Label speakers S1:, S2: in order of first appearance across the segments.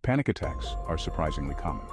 S1: Panic attacks are surprisingly common.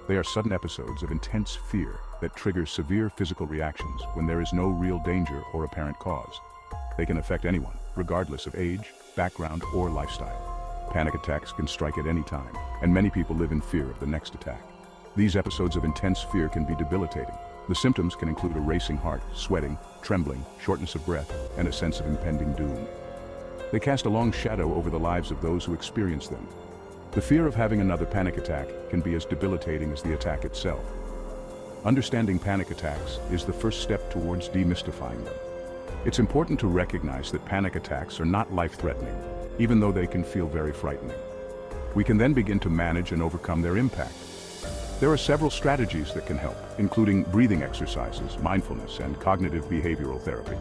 S1: They are sudden episodes of intense fear that trigger severe physical reactions when there is no real danger or apparent cause. They can affect anyone, regardless of age, background, or lifestyle. Panic attacks can strike at any time, and many people live in fear of the next attack. These episodes of intense fear can be debilitating. The symptoms can include a racing heart, sweating, trembling, shortness of breath, and a sense of impending doom. They cast a long shadow over the lives of those who experience them. The fear of having another panic attack can be as debilitating as the attack itself. Understanding panic attacks is the first step towards demystifying them. It's important to recognize that panic attacks are not life-threatening, even though they can feel very frightening. We can then begin to manage and overcome their impact. There are several strategies that can help, including breathing exercises, mindfulness, and cognitive behavioral therapy.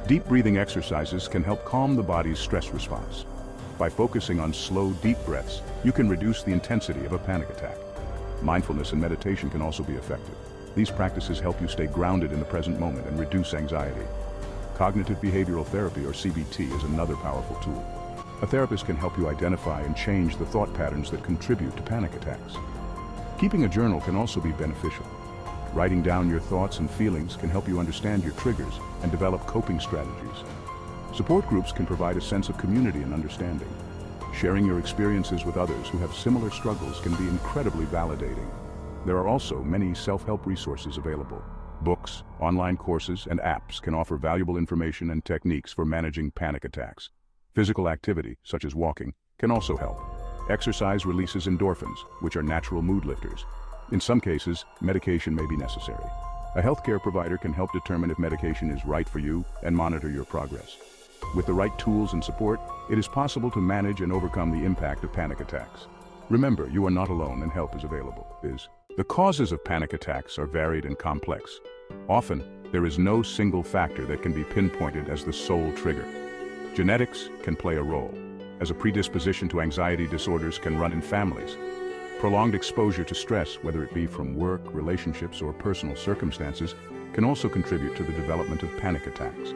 S1: Deep breathing exercises can help calm the body's stress response. By focusing on slow, deep breaths, you can reduce the intensity of a panic attack. Mindfulness and meditation can also be effective. These practices help you stay grounded in the present moment and reduce anxiety. Cognitive behavioral therapy, or CBT, is another powerful tool. A therapist can help you identify and change the thought patterns that contribute to panic attacks. Keeping a journal can also be beneficial. Writing down your thoughts and feelings can help you understand your triggers and develop coping strategies. Support groups can provide a sense of community and understanding. Sharing your experiences with others who have similar struggles can be incredibly validating. There are also many self-help resources available. Books, online courses, and apps can offer valuable information and techniques for managing panic attacks. Physical activity, such as walking, can also help. Exercise releases endorphins, which are natural mood lifters. In some cases, medication may be necessary. A healthcare provider can help determine if medication is right for you and monitor your progress. With the right tools and support, it is possible to manage and overcome the impact of panic attacks. Remember, you are not alone and help is available. The causes of panic attacks are varied and complex. Often, there is no single factor that can be pinpointed as the sole trigger. Genetics can play a role, as a predisposition to anxiety disorders can run in families. Prolonged exposure to stress, whether it be from work, relationships, or personal circumstances, can also contribute to the development of panic attacks.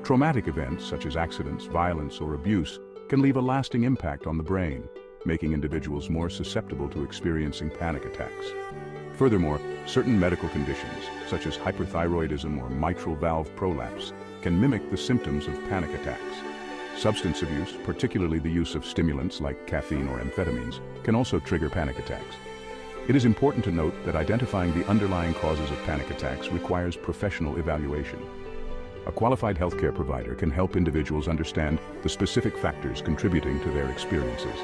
S1: Traumatic events, such as accidents, violence, or abuse, can leave a lasting impact on the brain, making individuals more susceptible to experiencing panic attacks. Furthermore, certain medical conditions, such as hyperthyroidism or mitral valve prolapse, can mimic the symptoms of panic attacks. Substance abuse, particularly the use of stimulants like caffeine or amphetamines, can also trigger panic attacks. It is important to note that identifying the underlying causes of panic attacks requires professional evaluation. A qualified healthcare provider can help individuals understand the specific factors contributing to their experiences.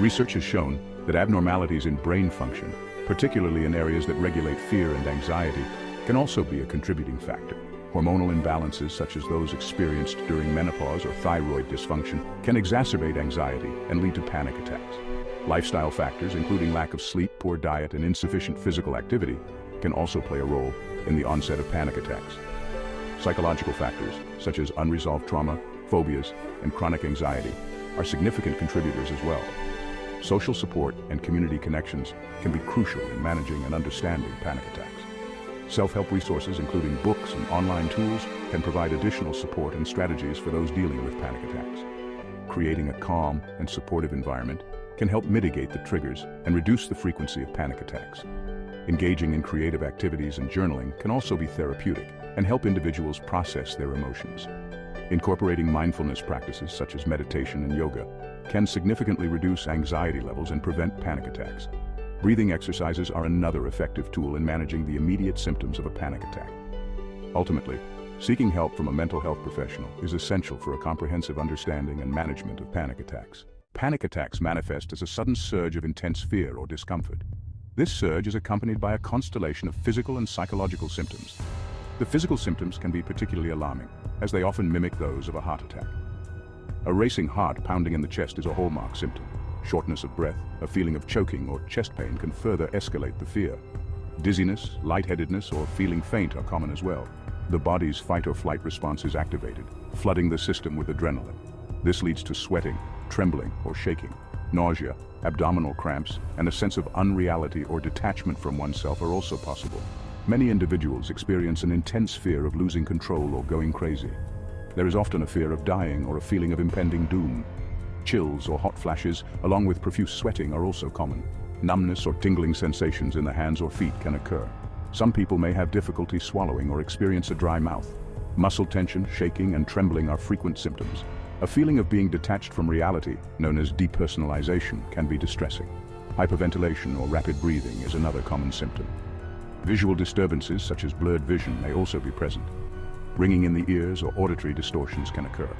S1: Research has shown that abnormalities in brain function, particularly in areas that regulate fear and anxiety, can also be a contributing factor. Hormonal imbalances, such as those experienced during menopause or thyroid dysfunction, can exacerbate anxiety and lead to panic attacks. Lifestyle factors, including lack of sleep, poor diet, and insufficient physical activity, can also play a role in the onset of panic attacks. Psychological factors, such as unresolved trauma, phobias, and chronic anxiety, are significant contributors as well. Social support and community connections can be crucial in managing and understanding panic attacks. Self-help resources, including books and online tools, can provide additional support and strategies for those dealing with panic attacks. Creating a calm and supportive environment can help mitigate the triggers and reduce the frequency of panic attacks. Engaging in creative activities and journaling can also be therapeutic and help individuals process their emotions. Incorporating mindfulness practices such as meditation and yoga can significantly reduce anxiety levels and prevent panic attacks. Breathing exercises are another effective tool in managing the immediate symptoms of a panic attack. Ultimately, seeking help from a mental health professional is essential for a comprehensive understanding and management of panic attacks. Panic attacks manifest as a sudden surge of intense fear or discomfort. This surge is accompanied by a constellation of physical and psychological symptoms. The physical symptoms can be particularly alarming, as they often mimic those of a heart attack. A racing heart pounding in the chest is a hallmark symptom. Shortness of breath, a feeling of choking or chest pain can further escalate the fear. Dizziness, lightheadedness, or feeling faint are common as well. The body's fight or flight response is activated, flooding the system with adrenaline. This leads to sweating, trembling, or shaking. Nausea, abdominal cramps, and a sense of unreality or detachment from oneself are also possible. Many individuals experience an intense fear of losing control or going crazy. There is often a fear of dying or a feeling of impending doom. Chills or hot flashes, along with profuse sweating, are also common. Numbness or tingling sensations in the hands or feet can occur. Some people may have difficulty swallowing or experience a dry mouth. Muscle tension, shaking, and trembling are frequent symptoms. A feeling of being detached from reality, known as depersonalization, can be distressing. Hyperventilation or rapid breathing is another common symptom. Visual disturbances such as blurred vision may also be present. Ringing in the ears or auditory distortions can occur.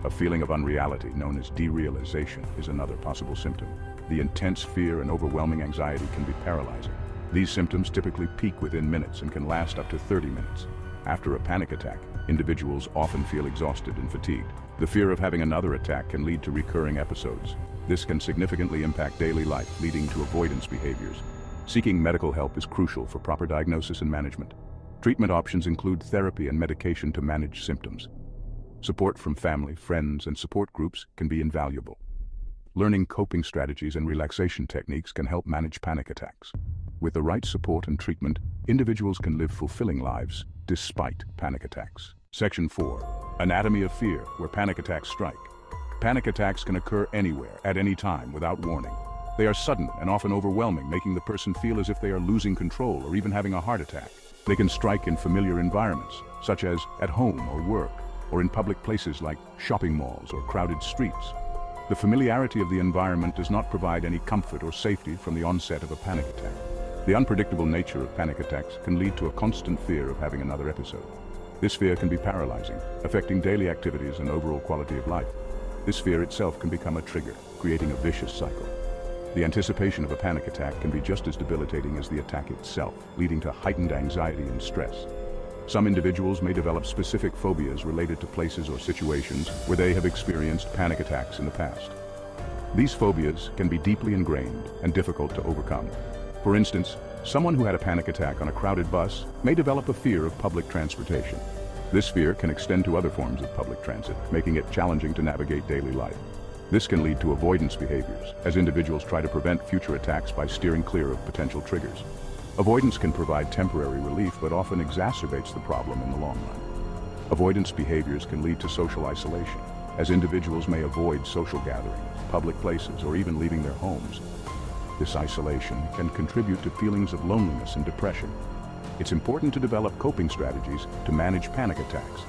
S1: A feeling of unreality, known as derealization, is another possible symptom. The intense fear and overwhelming anxiety can be paralyzing. These symptoms typically peak within minutes and can last up to 30 minutes. After a panic attack, individuals often feel exhausted and fatigued. The fear of having another attack can lead to recurring episodes. This can significantly impact daily life, leading to avoidance behaviors. Seeking medical help is crucial for proper diagnosis and management. Treatment options include therapy and medication to manage symptoms. Support from family, friends, and support groups can be invaluable. Learning coping strategies and relaxation techniques can help manage panic attacks. With the right support and treatment, individuals can live fulfilling lives despite panic attacks. Section 4. Anatomy of fear, where panic attacks strike. Panic attacks can occur anywhere, at any time, without warning. They are sudden and often overwhelming, making the person feel as if they are losing control or even having a heart attack. They can strike in familiar environments, such as at home or work, or in public places like shopping malls or crowded streets. The familiarity of the environment does not provide any comfort or safety from the onset of a panic attack. The unpredictable nature of panic attacks can lead to a constant fear of having another episode. This fear can be paralyzing, affecting daily activities and overall quality of life. This fear itself can become a trigger, creating a vicious cycle. The anticipation of a panic attack can be just as debilitating as the attack itself, leading to heightened anxiety and stress. Some individuals may develop specific phobias related to places or situations where they have experienced panic attacks in the past. These phobias can be deeply ingrained and difficult to overcome. For instance, someone who had a panic attack on a crowded bus may develop a fear of public transportation. This fear can extend to other forms of public transit, making it challenging to navigate daily life. This can lead to avoidance behaviors, as individuals try to prevent future attacks by steering clear of potential triggers. Avoidance can provide temporary relief, but often exacerbates the problem in the long run. Avoidance behaviors can lead to social isolation, as individuals may avoid social gatherings, public places, or even leaving their homes. This isolation can contribute to feelings of loneliness and depression. It's important to develop coping strategies to manage panic attacks.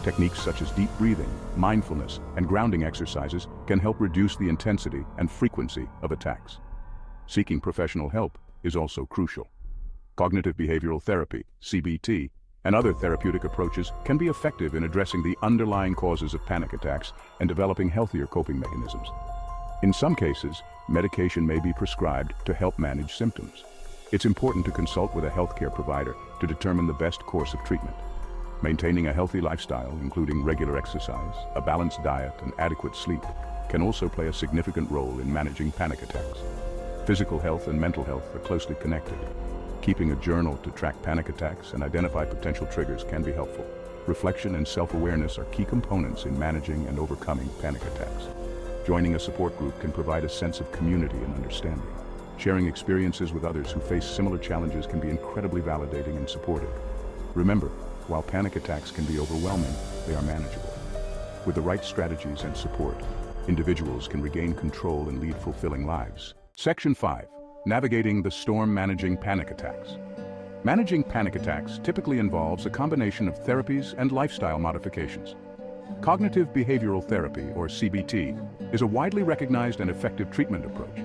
S1: Techniques such as deep breathing, mindfulness, and grounding exercises can help reduce the intensity and frequency of attacks. Seeking professional help is also crucial. Cognitive behavioral therapy, CBT, and other therapeutic approaches can be effective in addressing the underlying causes of panic attacks and developing healthier coping mechanisms. In some cases, medication may be prescribed to help manage symptoms. It's important to consult with a healthcare provider to determine the best course of treatment. Maintaining a healthy lifestyle, including regular exercise, a balanced diet, and adequate sleep, can also play a significant role in managing panic attacks. Physical health and mental health are closely connected. Keeping a journal to track panic attacks and identify potential triggers can be helpful. Reflection and self-awareness are key components in managing and overcoming panic attacks. Joining a support group can provide a sense of community and understanding. Sharing experiences with others who face similar challenges can be incredibly validating and supportive. Remember, while panic attacks can be overwhelming, they are manageable. With the right strategies and support, individuals can regain control and lead fulfilling lives. Section 5. Navigating the storm, managing panic attacks. Managing panic attacks typically involves a combination of therapies and lifestyle modifications. Cognitive behavioral therapy, or CBT, is a widely recognized and effective treatment approach.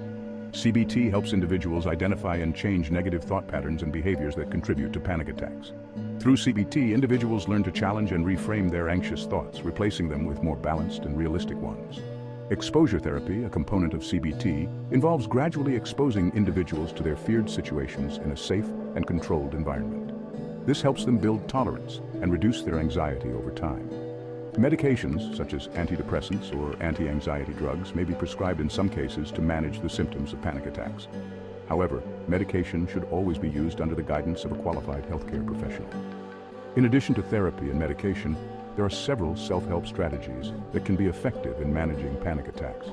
S1: CBT helps individuals identify and change negative thought patterns and behaviors that contribute to panic attacks. Through CBT, individuals learn to challenge and reframe their anxious thoughts, replacing them with more balanced and realistic ones. Exposure therapy, a component of CBT, involves gradually exposing individuals to their feared situations in a safe and controlled environment. This helps them build tolerance and reduce their anxiety over time. Medications, such as antidepressants or anti-anxiety drugs, may be prescribed in some cases to manage the symptoms of panic attacks. However, medication should always be used under the guidance of a qualified healthcare professional. In addition to therapy and medication, there are several self-help strategies that can be effective in managing panic attacks.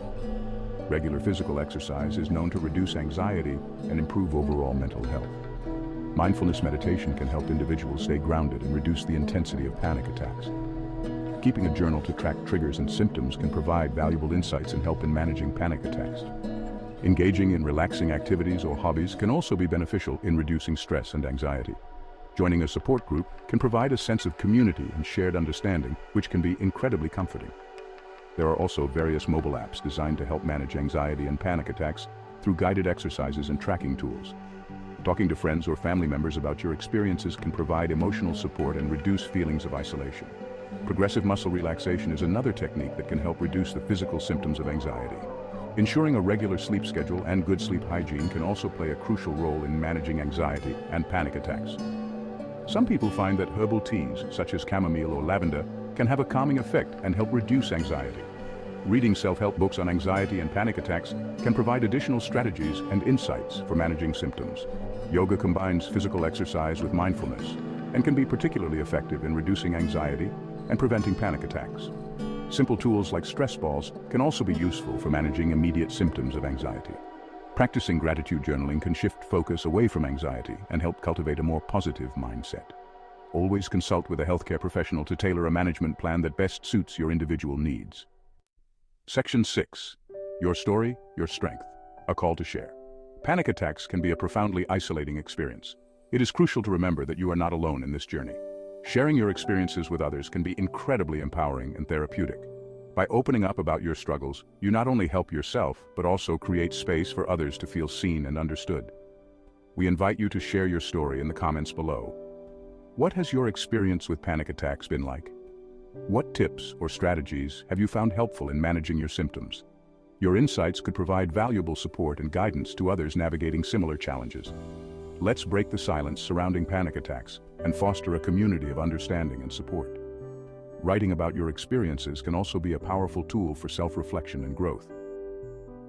S1: Regular physical exercise is known to reduce anxiety and improve overall mental health. Mindfulness meditation can help individuals stay grounded and reduce the intensity of panic attacks. Keeping a journal to track triggers and symptoms can provide valuable insights and help in managing panic attacks. Engaging in relaxing activities or hobbies can also be beneficial in reducing stress and anxiety. Joining a support group can provide a sense of community and shared understanding, which can be incredibly comforting. There are also various mobile apps designed to help manage anxiety and panic attacks through guided exercises and tracking tools. Talking to friends or family members about your experiences can provide emotional support and reduce feelings of isolation. Progressive muscle relaxation is another technique that can help reduce the physical symptoms of anxiety. Ensuring a regular sleep schedule and good sleep hygiene can also play a crucial role in managing anxiety and panic attacks. Some people find that herbal teas, such as chamomile or lavender, can have a calming effect and help reduce anxiety. Reading self-help books on anxiety and panic attacks can provide additional strategies and insights for managing symptoms. Yoga combines physical exercise with mindfulness and can be particularly effective in reducing anxiety and preventing panic attacks. Simple tools like stress balls can also be useful for managing immediate symptoms of anxiety. Practicing gratitude journaling can shift focus away from anxiety and help cultivate a more positive mindset. Always consult with a healthcare professional to tailor a management plan that best suits your individual needs. Section 6. Your story, your strength. A call to share. Panic attacks can be a profoundly isolating experience. It is crucial to remember that you are not alone in this journey. Sharing your experiences with others can be incredibly empowering and therapeutic. By opening up about your struggles, you not only help yourself, but also create space for others to feel seen and understood. We invite you to share your story in the comments below. What has your experience with panic attacks been like? What tips or strategies have you found helpful in managing your symptoms? Your insights could provide valuable support and guidance to others navigating similar challenges. Let's break the silence surrounding panic attacks and foster a community of understanding and support. Writing about your experiences can also be a powerful tool for self-reflection and growth.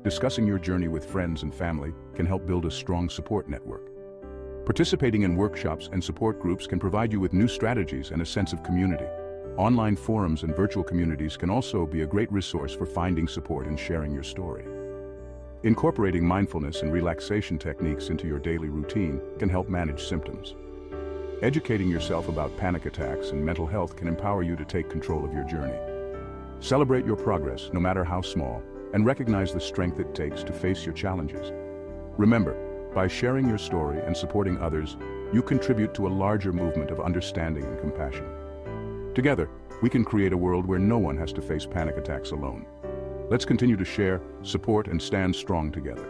S1: Discussing your journey with friends and family can help build a strong support network. Participating in workshops and support groups can provide you with new strategies and a sense of community. Online forums and virtual communities can also be a great resource for finding support and sharing your story. Incorporating mindfulness and relaxation techniques into your daily routine can help manage symptoms. Educating yourself about panic attacks and mental health can empower you to take control of your journey. Celebrate your progress, no matter how small, and recognize the strength it takes to face your challenges. Remember, by sharing your story and supporting others, you contribute to a larger movement of understanding and compassion. Together, we can create a world where no one has to face panic attacks alone. Let's continue to share, support, and stand strong together.